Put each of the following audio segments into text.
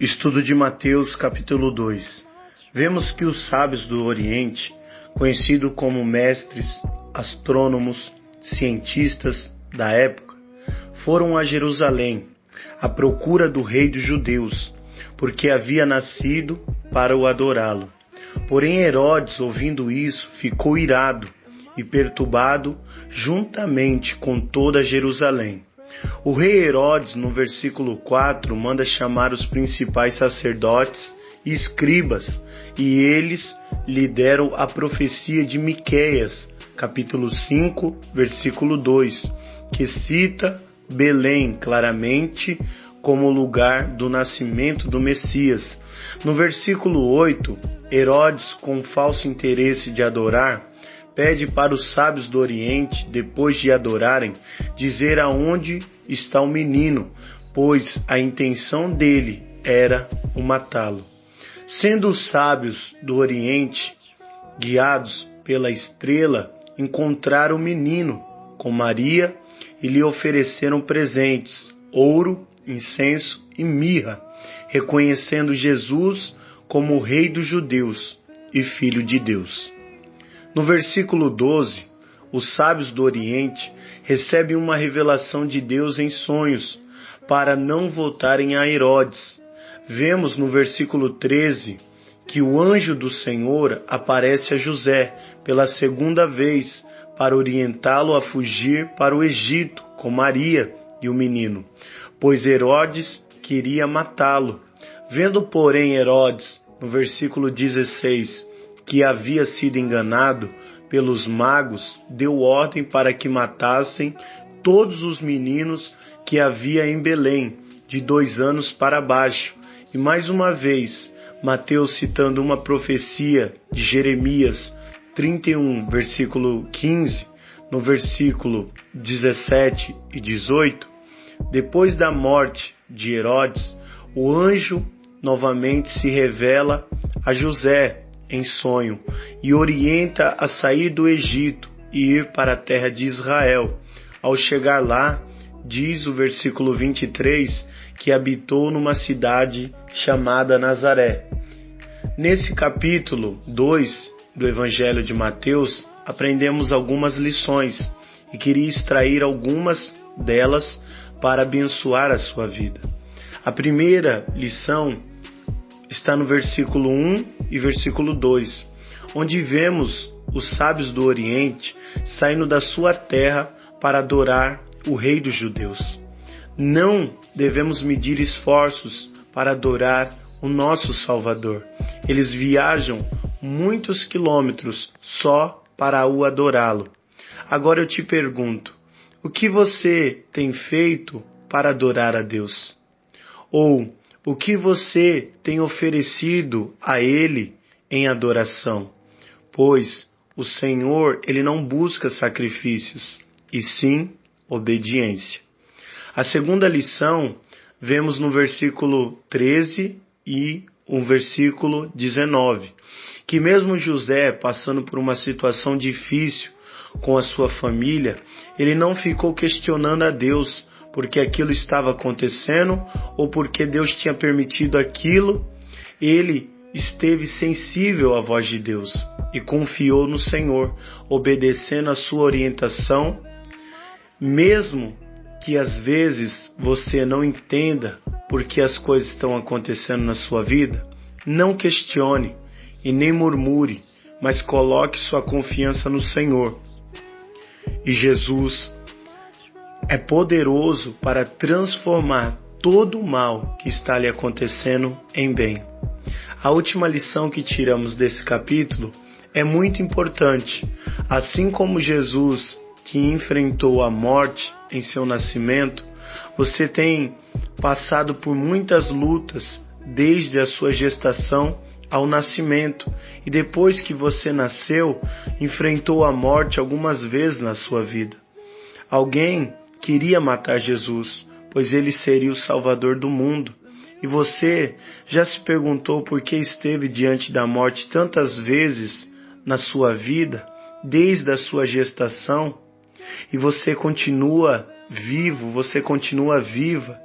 Estudo de Mateus, capítulo 2. Vemos que os sábios do Oriente, conhecidos como mestres, astrônomos, cientistas da época, foram a Jerusalém à procura do rei dos judeus, porque havia nascido para o adorá-lo. Porém Herodes, ouvindo isso, ficou irado e perturbado juntamente com toda Jerusalém. O rei Herodes, no versículo 4, manda chamar os principais sacerdotes e escribas, e eles lhe deram a profecia de Miqueias, capítulo 5, versículo 2, que cita Belém claramente como lugar do nascimento do Messias. No versículo 8, Herodes, com falso interesse de adorar, pede para os sábios do Oriente, depois de adorarem, dizer aonde está o menino, pois a intenção dele era o matá-lo. Sendo os sábios do Oriente, guiados pela estrela, encontraram o menino com Maria e lhe ofereceram presentes, ouro, incenso e mirra, reconhecendo Jesus como o Rei dos Judeus e Filho de Deus. No versículo 12, os sábios do Oriente recebem uma revelação de Deus em sonhos para não voltarem a Herodes. Vemos no versículo 13 que o anjo do Senhor aparece a José pela segunda vez para orientá-lo a fugir para o Egito com Maria e o menino, pois Herodes queria matá-lo. Vendo, porém, Herodes, no versículo 16, que havia sido enganado pelos magos, deu ordem para que matassem todos os meninos que havia em Belém, de 2 anos para baixo. E mais uma vez, Mateus, citando uma profecia de Jeremias 31, versículo 15, no versículo 17 e 18, depois da morte de Herodes, o anjo novamente se revela a José em sonho e orienta a sair do Egito e ir para a terra de Israel. Ao chegar lá, diz o versículo 23 que habitou numa cidade chamada Nazaré. Nesse capítulo 2 do Evangelho de Mateus, aprendemos algumas lições e queria extrair algumas delas para abençoar a sua vida. A primeira lição está no versículo 1 e versículo 2, onde vemos os sábios do Oriente saindo da sua terra para adorar o Rei dos Judeus. Não devemos medir esforços para adorar o nosso Salvador. Eles viajam muitos quilômetros só para o adorá-lo. Agora eu te pergunto, o que você tem feito para adorar a Deus? Ou o que você tem oferecido a Ele em adoração? Pois o Senhor, Ele não busca sacrifícios, e sim obediência. A segunda lição vemos no versículo 13 e o versículo 19, que mesmo José, passando por uma situação difícil com a sua família, ele não ficou questionando a Deus porque aquilo estava acontecendo ou porque Deus tinha permitido aquilo. Ele esteve sensível à voz de Deus e confiou no Senhor, obedecendo a sua orientação. Mesmo que às vezes você não entenda por que as coisas estão acontecendo na sua vida, não questione e nem murmure, mas coloque sua confiança no Senhor. E Jesus é poderoso para transformar todo o mal que está lhe acontecendo em bem. A última lição que tiramos desse capítulo é muito importante. Assim como Jesus, que enfrentou a morte em seu nascimento, você tem passado por muitas lutas desde a sua gestação ao nascimento, e depois que você nasceu, enfrentou a morte algumas vezes na sua vida. Alguém queria matar Jesus, pois ele seria o Salvador do mundo. E você já se perguntou por que esteve diante da morte tantas vezes na sua vida, desde a sua gestação? E você continua vivo, você continua viva,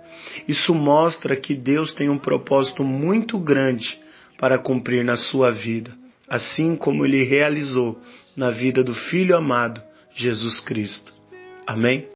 Isso mostra que Deus tem um propósito muito grande para cumprir na sua vida, assim como Ele realizou na vida do Filho amado, Jesus Cristo. Amém?